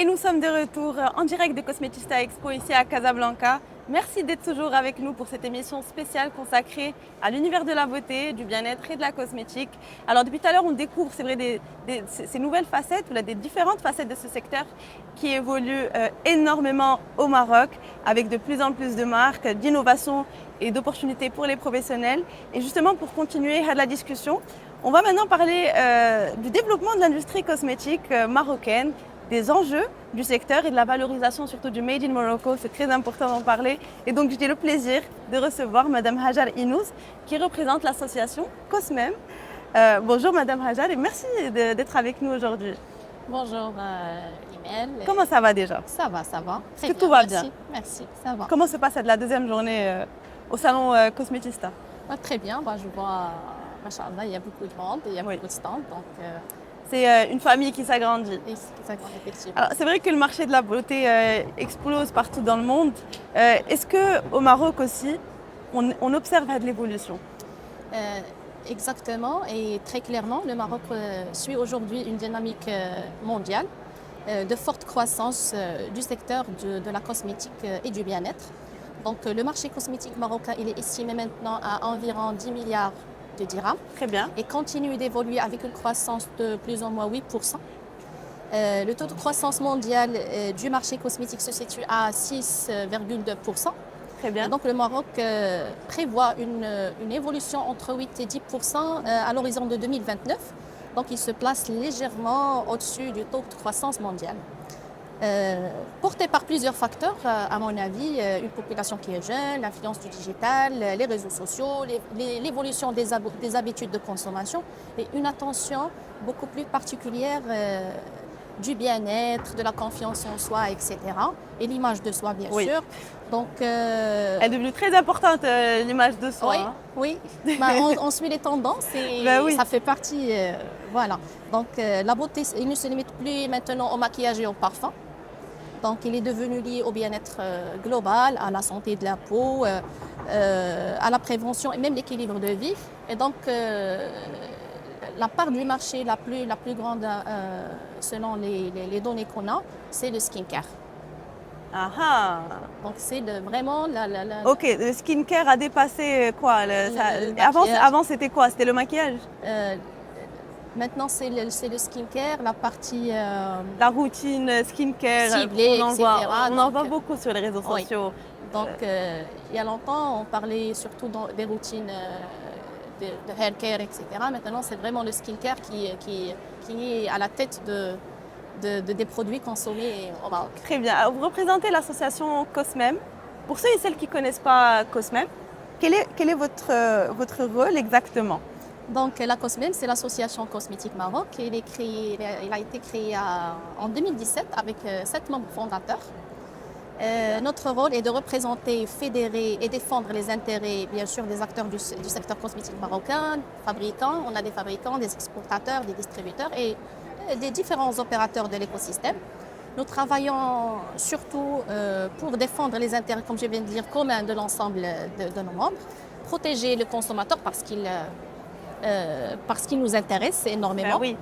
Et nous sommes de retour en direct de Cosmetista Expo ici à Casablanca. Merci d'être toujours avec nous pour cette émission spéciale consacrée à l'univers de la beauté, du bien-être et de la cosmétique. Alors depuis tout à l'heure, on découvre, c'est vrai, ces nouvelles facettes, ou là, des différentes facettes de ce secteur qui évoluent énormément au Maroc, avec de plus en plus de marques, d'innovations et d'opportunités pour les professionnels. Et justement, pour continuer la discussion, on va maintenant parler du développement de l'industrie cosmétique marocaine, des enjeux du secteur et de la valorisation surtout du Made in Morocco. C'est très important d'en parler. Et donc j'ai le plaisir de recevoir Madame Hajar Inouz qui représente l'association Cosmem. Bonjour Madame Hajar et merci d'être avec nous aujourd'hui. Bonjour Imel. Comment ça va déjà? Ça va, ça va. Est-ce que tout va bien? Merci, ça va. Comment se passe la deuxième journée au salon Cosmetista? Très bien, je vois, machallah, il y a beaucoup de monde, il y a beaucoup de stands, donc c'est une famille qui s'agrandit. Effectivement. Alors, c'est vrai que le marché de la beauté explose partout dans le monde. Est-ce qu'au Maroc aussi, on observe de l'évolution? Exactement, et très clairement, le Maroc suit aujourd'hui une dynamique mondiale de forte croissance du secteur de la cosmétique et du bien-être. Donc le marché cosmétique marocain, il est estimé maintenant à environ 10 milliards de dirhams. Très bien. Et continue d'évoluer avec une croissance de plus ou moins 8%. Le taux de croissance mondial du marché cosmétique se situe à 6,2%. Très bien. Et donc le Maroc prévoit une évolution entre 8 et 10% à l'horizon de 2029. Donc il se place légèrement au-dessus du taux de croissance mondial. Porté par plusieurs facteurs, à mon avis, une population qui est jeune, l'influence du digital, les réseaux sociaux, l'évolution des habitudes de consommation et une attention beaucoup plus particulière du bien-être, de la confiance en soi, etc. Et l'image de soi, bien sûr. Donc, elle est devenue très importante, l'image de soi. Oui, hein. oui. On suit les tendances et ça fait partie. Voilà. Donc, la beauté, il ne se limite plus maintenant au maquillage et au parfum. Donc, il est devenu lié au bien-être global, à la santé de la peau, à la prévention et même l'équilibre de vie. Et donc, la part du marché la plus grande, selon les données qu'on a, c'est le skincare. Ah. Donc, c'est vraiment Ok, le skincare a dépassé quoi? Avant, c'était quoi? C'était le maquillage? Maintenant, c'est le skincare, la partie... la routine skincare, ciblée, on en voit beaucoup sur les réseaux sociaux. Donc, il y a longtemps, on parlait surtout des routines de hair care, etc. Maintenant, c'est vraiment le skincare qui est à la tête des produits consommés au Maroc. Très bien. Alors, vous représentez l'association Cosmem. Pour ceux et celles qui ne connaissent pas Cosmem, quel est votre rôle exactement? Donc, la Cosmem, c'est l'association cosmétique Maroc. Il a été créé en 2017 avec 7 membres fondateurs. Notre rôle est de représenter, fédérer et défendre les intérêts, bien sûr, des acteurs du secteur cosmétique marocain, fabricants. On a des fabricants, des exportateurs, des distributeurs et des différents opérateurs de l'écosystème. Nous travaillons surtout pour défendre les intérêts, comme je viens de dire, communs de l'ensemble de nos membres, protéger le consommateur parce qu'il nous intéresse énormément. Oui.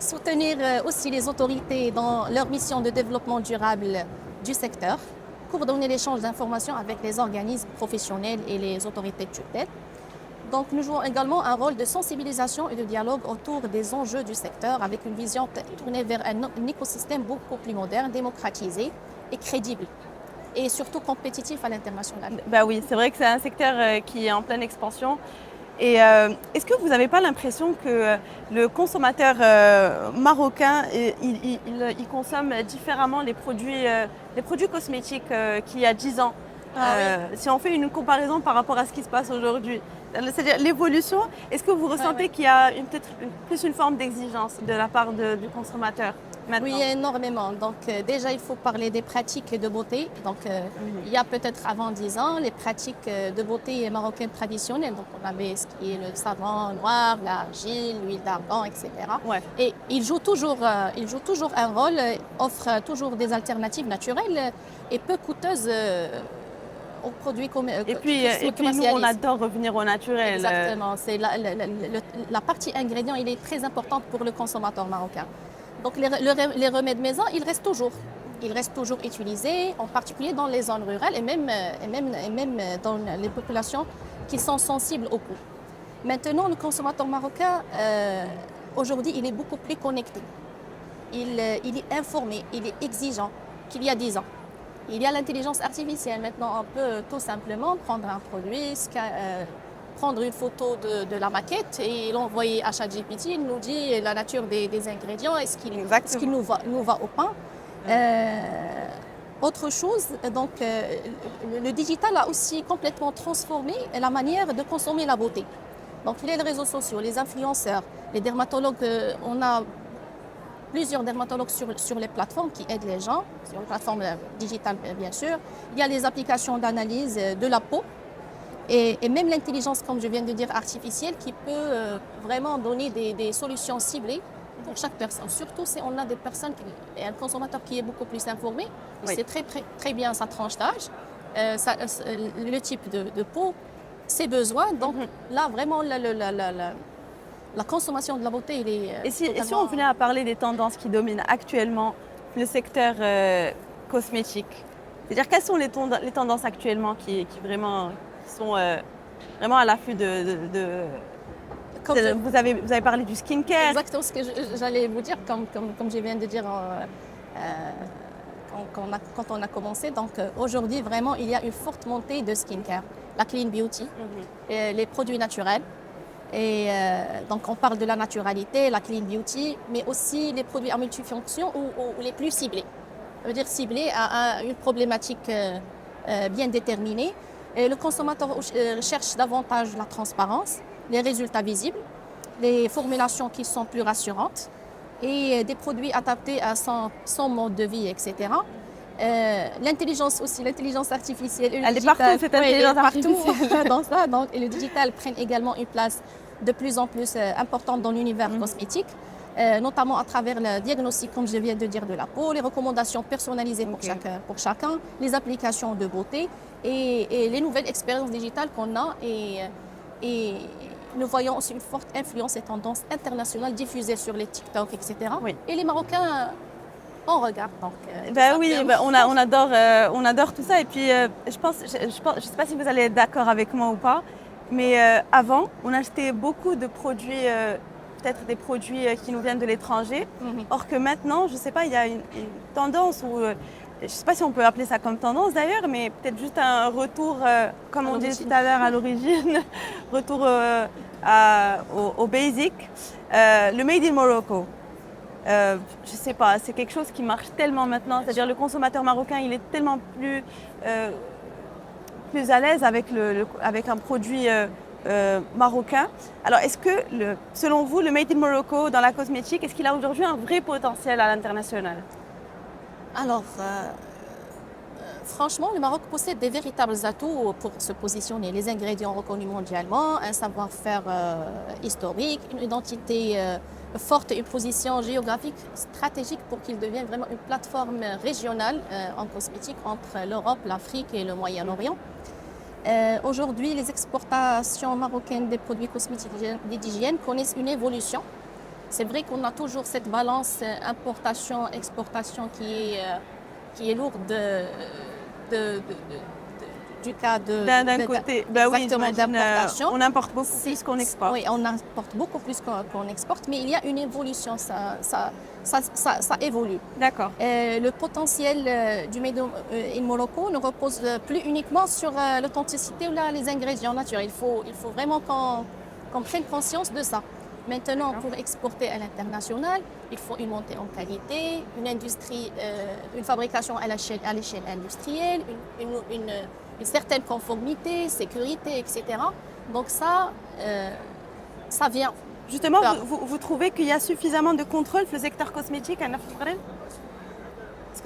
Soutenir aussi les autorités dans leur mission de développement durable du secteur, coordonner l'échange d'informations avec les organismes professionnels et les autorités de tutelle. Donc nous jouons également un rôle de sensibilisation et de dialogue autour des enjeux du secteur avec une vision tournée vers un écosystème beaucoup plus moderne, démocratisé et crédible. Et surtout compétitif à l'international. Oui, c'est vrai que c'est un secteur qui est en pleine expansion. Et est-ce que vous n'avez pas l'impression que le consommateur marocain, il consomme différemment les produits cosmétiques qu'il y a 10 ans? Si on fait une comparaison par rapport à ce qui se passe aujourd'hui, c'est-à-dire l'évolution, est-ce que vous ressentez qu'il y a peut-être plus une forme d'exigence de la part du consommateur maintenant? Oui, énormément. Donc déjà, il faut parler des pratiques de beauté. Donc il y a peut-être avant 10 ans, les pratiques de beauté marocaines traditionnelles. Donc on avait ce qui est le savon noir, l'argile, l'huile d'argan, etc. Ouais. Et il joue toujours un rôle, offre toujours des alternatives naturelles et peu coûteuses aux produits et puis nous, on adore revenir au naturel. Exactement. C'est la partie ingrédient, il est très importante pour le consommateur marocain. Donc les remèdes maison, ils restent toujours. Ils restent toujours utilisés, en particulier dans les zones rurales et même dans les populations qui sont sensibles au coût. Maintenant, le consommateur marocain, aujourd'hui, il est beaucoup plus connecté. Il est informé, il est exigeant qu'il y a 10 ans. Il y a l'intelligence artificielle. Maintenant, on peut tout simplement prendre un produit, prendre une photo de la maquette et l'envoyer à ChatGPT. Il nous dit la nature des ingrédients, est-ce qu'il nous va au pain. Autre chose, donc, le digital a aussi complètement transformé la manière de consommer la beauté. Donc, les réseaux sociaux, les influenceurs, les dermatologues, on a plusieurs dermatologues sur les plateformes qui aident les gens, sur les plateformes digitales bien sûr. Il y a les applications d'analyse de la peau et même l'intelligence, comme je viens de dire, artificielle qui peut vraiment donner des solutions ciblées pour chaque personne. Surtout si on a des personnes, un consommateur qui est beaucoup plus informé, il sait très bien sa tranche d'âge, le type de peau, ses besoins. Donc là, vraiment, la consommation de la beauté, il est Et si on venait à parler des tendances qui dominent actuellement le secteur cosmétique, c'est-à-dire quelles sont les tendances actuellement qui sont vraiment à l'affût vous avez parlé du skincare. Exactement ce que j'allais vous dire, comme je viens de dire quand on a commencé. Donc aujourd'hui, vraiment, il y a une forte montée de skincare, la clean beauty, les produits naturels. Et donc on parle de la naturalité, la clean beauty, mais aussi les produits à multifonction ou les plus ciblés. Ça veut dire ciblés à une problématique bien déterminée. Et le consommateur cherche davantage la transparence, les résultats visibles, les formulations qui sont plus rassurantes et des produits adaptés à son mode de vie, etc. L'intelligence artificielle. Elle est partout, cette intelligence artificielle. Dans ça, donc, et le digital prennent également une place de plus en plus importante dans l'univers cosmétique, notamment à travers le diagnostic, comme je viens de dire, de la peau, les recommandations personnalisées pour chacun, les applications de beauté et les nouvelles expériences digitales qu'on a. Et nous voyons aussi une forte influence et tendance internationale diffusée sur les TikTok, etc. Oui. Et les Marocains, on regarde. Donc, on adore tout ça. Et puis, je sais pas si vous allez être d'accord avec moi ou pas, mais avant, on achetait beaucoup de produits, peut-être des produits qui nous viennent de l'étranger. Or que maintenant, je sais pas, il y a une tendance où je ne sais pas si on peut appeler ça comme tendance d'ailleurs, mais peut-être juste un retour, comme on disait tout à l'heure à l'origine, retour au basic. Le Made in Morocco, je ne sais pas, c'est quelque chose qui marche tellement maintenant. C'est-à-dire le consommateur marocain, il est tellement plus à l'aise avec un produit marocain. Alors est-ce que, selon vous, le Made in Morocco dans la cosmétique, est-ce qu'il a aujourd'hui un vrai potentiel à l'international ? Alors, franchement, le Maroc possède des véritables atouts pour se positionner. Les ingrédients reconnus mondialement, un savoir-faire historique, une identité forte et une position géographique stratégique pour qu'il devienne vraiment une plateforme régionale en cosmétique entre l'Europe, l'Afrique et le Moyen-Orient. Aujourd'hui, les exportations marocaines des produits cosmétiques et d'hygiène connaissent une évolution. C'est vrai qu'on a toujours cette balance importation-exportation qui est lourde du cas d'un côté. d'importation. On importe beaucoup plus qu'on exporte. Oui, on importe beaucoup plus qu'on exporte, mais il y a une évolution, ça évolue. D'accord. Le potentiel du Made in Morocco ne repose plus uniquement sur l'authenticité ou les ingrédients naturels. Il faut vraiment qu'on prenne conscience de ça. Maintenant, pour exporter à l'international, il faut une montée en qualité, une industrie, une fabrication à l'échelle industrielle, une certaine conformité, sécurité, etc. Donc ça vient. Justement, vous trouvez qu'il y a suffisamment de contrôle sur le secteur cosmétique à Nafrel ?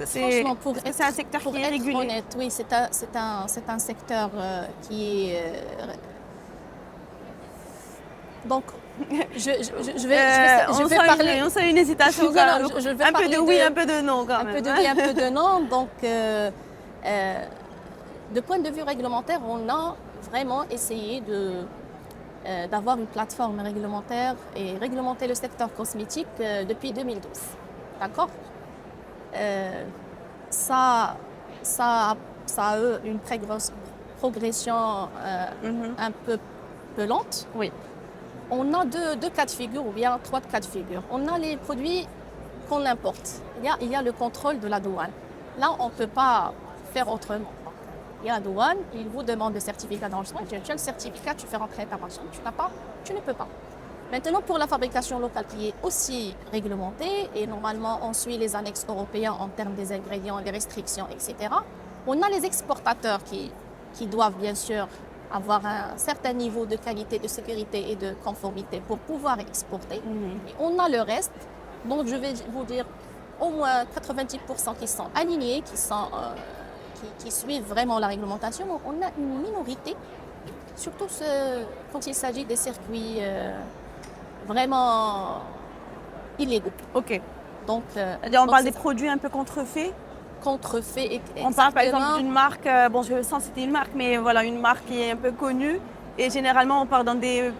C'est un secteur qui est régulé. Honnête, oui, c'est un secteur qui est... Donc, je vais parler. On sent une hésitation. Un peu de oui, un peu de non quand même. Un peu de oui, un peu de non. Donc, de point de vue réglementaire, on a vraiment essayé d'avoir une plateforme réglementaire et réglementer le secteur cosmétique depuis 2012. D'accord. Ça, ça, ça a eu une très grosse progression un peu lente. Oui. On a deux cas de figure ou bien trois cas de figure. On a les produits qu'on importe. Il y a le contrôle de la douane. Là, on ne peut pas faire autrement. Il y a la douane, il vous demande le certificat d'enregistrement. Tu as le certificat, tu fais rentrer ta marchandise. Tu n'as pas, tu ne peux pas. Maintenant, pour la fabrication locale qui est aussi réglementée, et normalement on suit les annexes européennes en termes des ingrédients, des restrictions, etc., on a les exportateurs qui doivent bien sûr avoir un certain niveau de qualité, de sécurité et de conformité pour pouvoir exporter. Et on a le reste, donc je vais vous dire au moins 90% qui sont alignés, qui suivent vraiment la réglementation. On a une minorité, surtout quand il s'agit des circuits vraiment illégaux. Ok. Donc, On parle des produits un peu contrefaits. Contrefaits. On parle par exemple d'une marque, bon je sens que c'était une marque, mais voilà, une marque qui est un peu connue. Et généralement on part dans des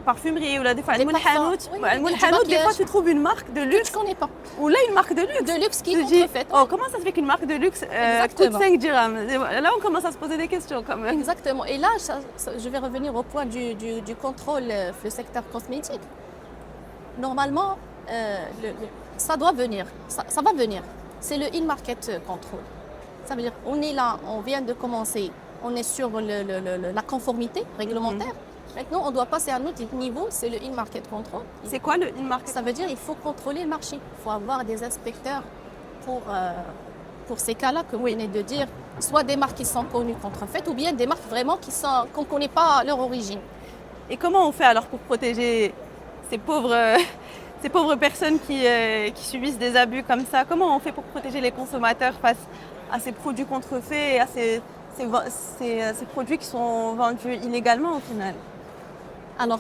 parfumeries ou là des fois des fois tu trouves une marque de luxe. Je ne connais pas. Ou là une marque de luxe. De luxe qui est contrefaite. Oh, comment ça se fait qu'une marque de luxe coûte 5 dirhams? Là on commence à se poser des questions quand même. Exactement. Et là je vais revenir au point du contrôle le secteur cosmétique. Normalement ça doit venir, ça va venir. C'est le in-market control. Ça veut dire on est là, on vient de commencer, on est sur la conformité réglementaire. Maintenant, on doit passer à un autre niveau, c'est le in-market control. C'est quoi le in-market? Ça veut dire qu'il faut contrôler le marché. Il faut avoir des inspecteurs pour ces cas-là que vous venez de dire, soit des marques qui sont connues contrefaites ou bien des marques vraiment qu'on ne connaît pas leur origine. Et comment on fait alors pour protéger ces pauvres personnes qui subissent des abus comme ça? Comment on fait pour protéger les consommateurs face à ces produits contrefaits et à ces produits qui sont vendus illégalement au final? Alors,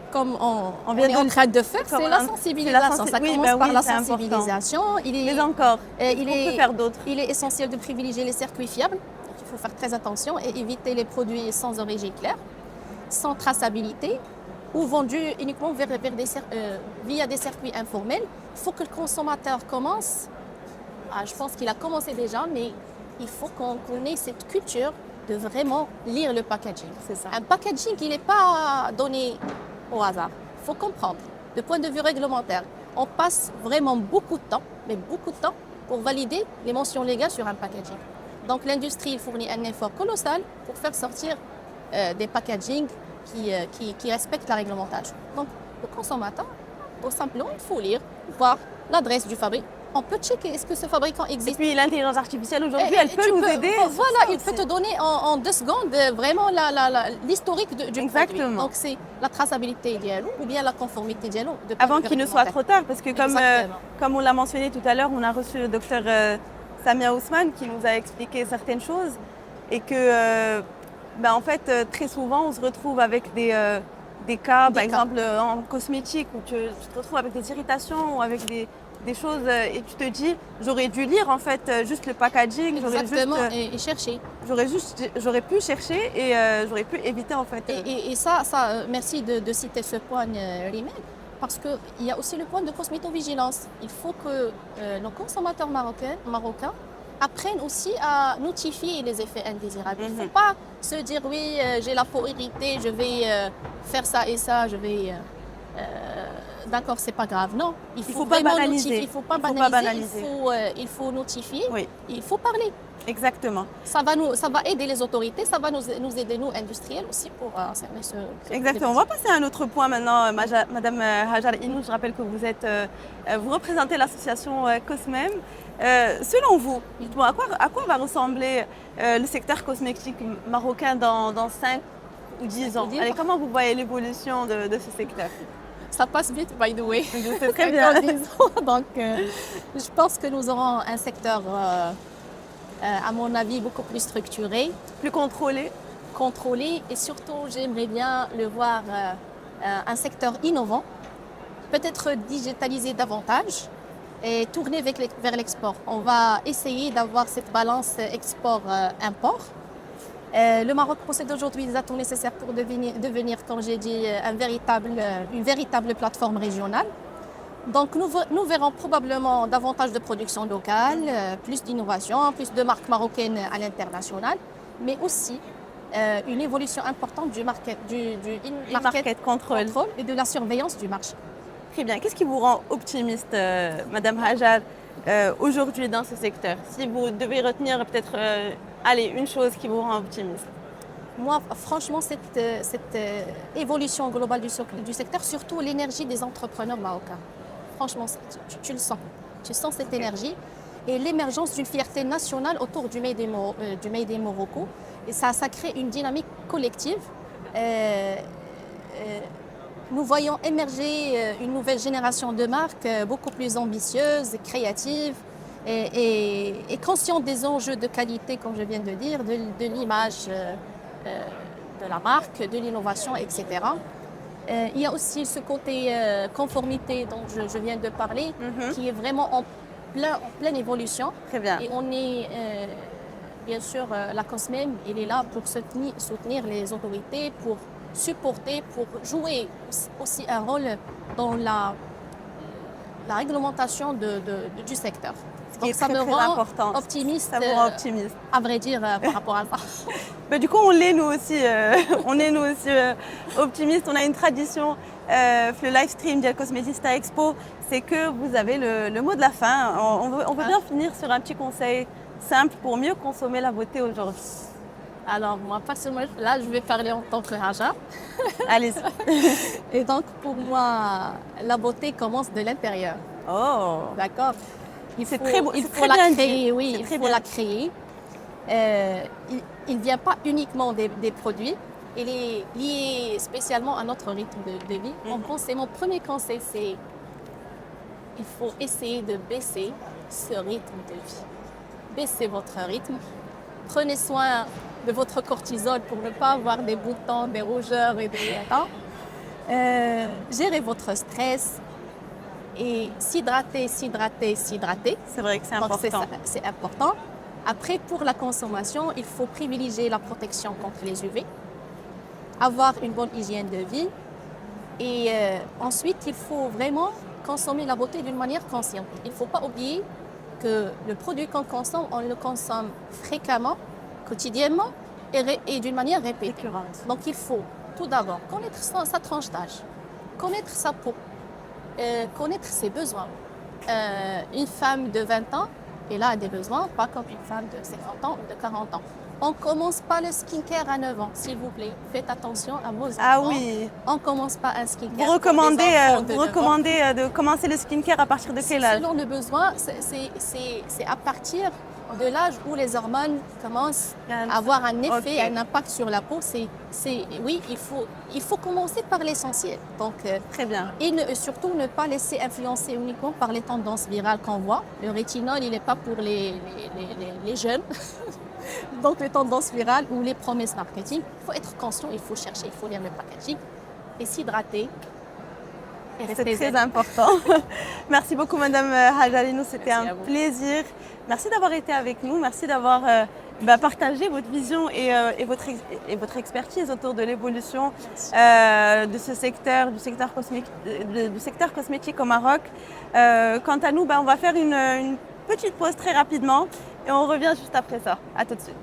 comme on est en train de faire, c'est la sensibilisation. Ça commence par la sensibilisation. Mais encore, il peut faire d'autres. Il est essentiel de privilégier les circuits fiables. Donc, il faut faire très attention et éviter les produits sans origine claire, sans traçabilité ou vendus uniquement via des circuits informels. Il faut que le consommateur commence. Je pense qu'il a commencé déjà, mais il faut qu'on ait cette culture de vraiment lire le packaging. C'est ça. Un packaging, il n'est pas donné au hasard. Il faut comprendre. De point de vue réglementaire, on passe vraiment beaucoup de temps, pour valider les mentions légales sur un packaging. Donc l'industrie fournit un effort colossal pour faire sortir des packagings qui respectent la réglementation. Donc le consommateur, tout simplement, il faut lire, voir l'adresse du fabricant. On peut checker est-ce que ce fabricant existe. Et puis l'intelligence artificielle aujourd'hui, elle peut nous aider. Voilà, il peut te donner en 2 secondes vraiment l'historique du produit. Donc c'est la traçabilité idéale ou bien la conformité idéale. Avant qu'il ne soit trop tard, parce que comme on l'a mentionné tout à l'heure, on a reçu le docteur Samia Ousmane qui nous a expliqué certaines choses et que en fait très souvent on se retrouve avec des cas, par exemple en cosmétique où tu te retrouves avec des irritations ou avec des choses et tu te dis j'aurais dû lire en fait juste le packaging. Exactement, et chercher. J'aurais pu chercher et j'aurais pu éviter en fait. Et ça merci de citer ce point, Rimel, parce qu'il y a aussi le point de cosmétovigilance. Il faut que nos consommateurs marocains apprennent aussi à notifier les effets indésirables. Il ne faut pas se dire oui, j'ai la peau irritée, je vais faire ça et ça, je vais... D'accord, c'est pas grave. Non, il faut pas banaliser. Il faut pas banaliser. Il faut notifier. Oui. Il faut parler. Exactement. Ça va aider les autorités, ça va nous aider nous industriels aussi pour cerner ce. Exactement. On va passer à un autre point maintenant, Madame Hajar Inou. Je rappelle que vous représentez l'association Cosmem. Selon vous, dites-moi à quoi va ressembler le secteur cosmétique marocain dans 5 ou 10 ans? Allez, comment vous voyez l'évolution de ce secteur? Ça passe vite, by the way. C'est très bien. Donc, je pense que nous aurons un secteur, à mon avis, beaucoup plus structuré. Plus contrôlé. Contrôlé et surtout, j'aimerais bien le voir un secteur innovant, peut-être digitalisé davantage et tourné vers l'export. On va essayer d'avoir cette balance export-import. Le Maroc possède aujourd'hui les atouts nécessaires pour devenir, comme j'ai dit, une véritable plateforme régionale. Donc nous verrons probablement davantage de production locale, plus d'innovation, plus de marques marocaines à l'international, mais aussi une évolution importante du Market control. control et de la surveillance du marché. Très bien. Qu'est-ce qui vous rend optimiste, Madame Hajar, aujourd'hui dans ce secteur? Si vous devez retenir peut-être une chose qui vous rend optimiste. Moi, franchement, cette évolution globale du secteur, surtout l'énergie des entrepreneurs marocains. Franchement, tu le sens. Tu sens cette énergie et l'émergence d'une fierté nationale autour du Made in Morocco. Et ça crée une dynamique collective. Nous voyons émerger une nouvelle génération de marques beaucoup plus ambitieuses, créatives et conscientes des enjeux de qualité, comme je viens de dire, de l'image de la marque, de l'innovation, etc. Il y a aussi ce côté conformité dont je viens de parler, qui est vraiment en pleine évolution. Très bien. Et on est, bien sûr, la COSMEM, elle est là pour soutenir les autorités, pour supporter, pour jouer aussi un rôle dans la réglementation du secteur. Donc ça me rend important. optimiste, Ça vous rend optimiste. à vrai dire, par rapport à ça. Mais du coup, on l'est nous aussi. On est nous aussi optimistes. On a une tradition, le live stream de Cosmetista Expo, c'est que vous avez le mot de la fin. On veut bien finir sur un petit conseil simple pour mieux consommer la beauté aujourd'hui. Alors moi, personnellement, là, je vais parler en tant que Hajar. Allez-y. Et donc, pour moi, la beauté commence de l'intérieur. Oh, D'accord. c'est très beau. Il C'est faut très la bien créer, dit. oui, C'est il très faut bien la dit. créer. Il ne vient pas uniquement des produits, il est lié spécialement à notre rythme de vie. Mon premier conseil, c'est il faut essayer de baisser ce rythme de vie. Baissez votre rythme. Prenez soin de votre cortisol pour ne pas avoir des boutons, des rougeurs et des... Gérez votre stress et s'hydrater. C'est vrai que c'est Donc, important. c'est important. Après, pour la consommation, il faut privilégier la protection contre les UV, avoir une bonne hygiène de vie et ensuite, il faut vraiment consommer la beauté d'une manière consciente. Il ne faut pas oublier que le produit qu'on consomme, on le consomme fréquemment, quotidiennement et d'une manière répétée. Récurrente. Donc, il faut tout d'abord connaître sa tranche d'âge, connaître sa peau, connaître ses besoins. Une femme de 20 ans, elle a des besoins, pas comme une femme de 50 ans ou de 40 ans. On ne commence pas le skincare à 9 ans, s'il vous plaît. Faites attention à vos enfants. Ah oui. On ne commence pas un skincare. Vous recommandez, pour des enfants de 9 ans. de commencer le skincare à partir de quel âge? Selon le besoin, c'est à partir de l'âge où les hormones commencent à avoir un effet, un impact sur la peau. Oui, il faut commencer par l'essentiel. Donc, Très bien. et surtout ne pas laisser influencer uniquement par les tendances virales qu'on voit. Le rétinol, il n'est pas pour les jeunes. Donc les tendances virales ou les promesses marketing, il faut être conscient, il faut chercher, il faut lire le packaging et s'hydrater. C'est très important. Merci beaucoup, Madame Hajarino. C'était un plaisir. Merci d'avoir été avec nous. Merci d'avoir partagé votre vision et votre expertise autour de l'évolution de ce secteur, du secteur cosmétique au Maroc. Quant à nous, on va faire une petite pause très rapidement et on revient juste après ça. À tout de suite.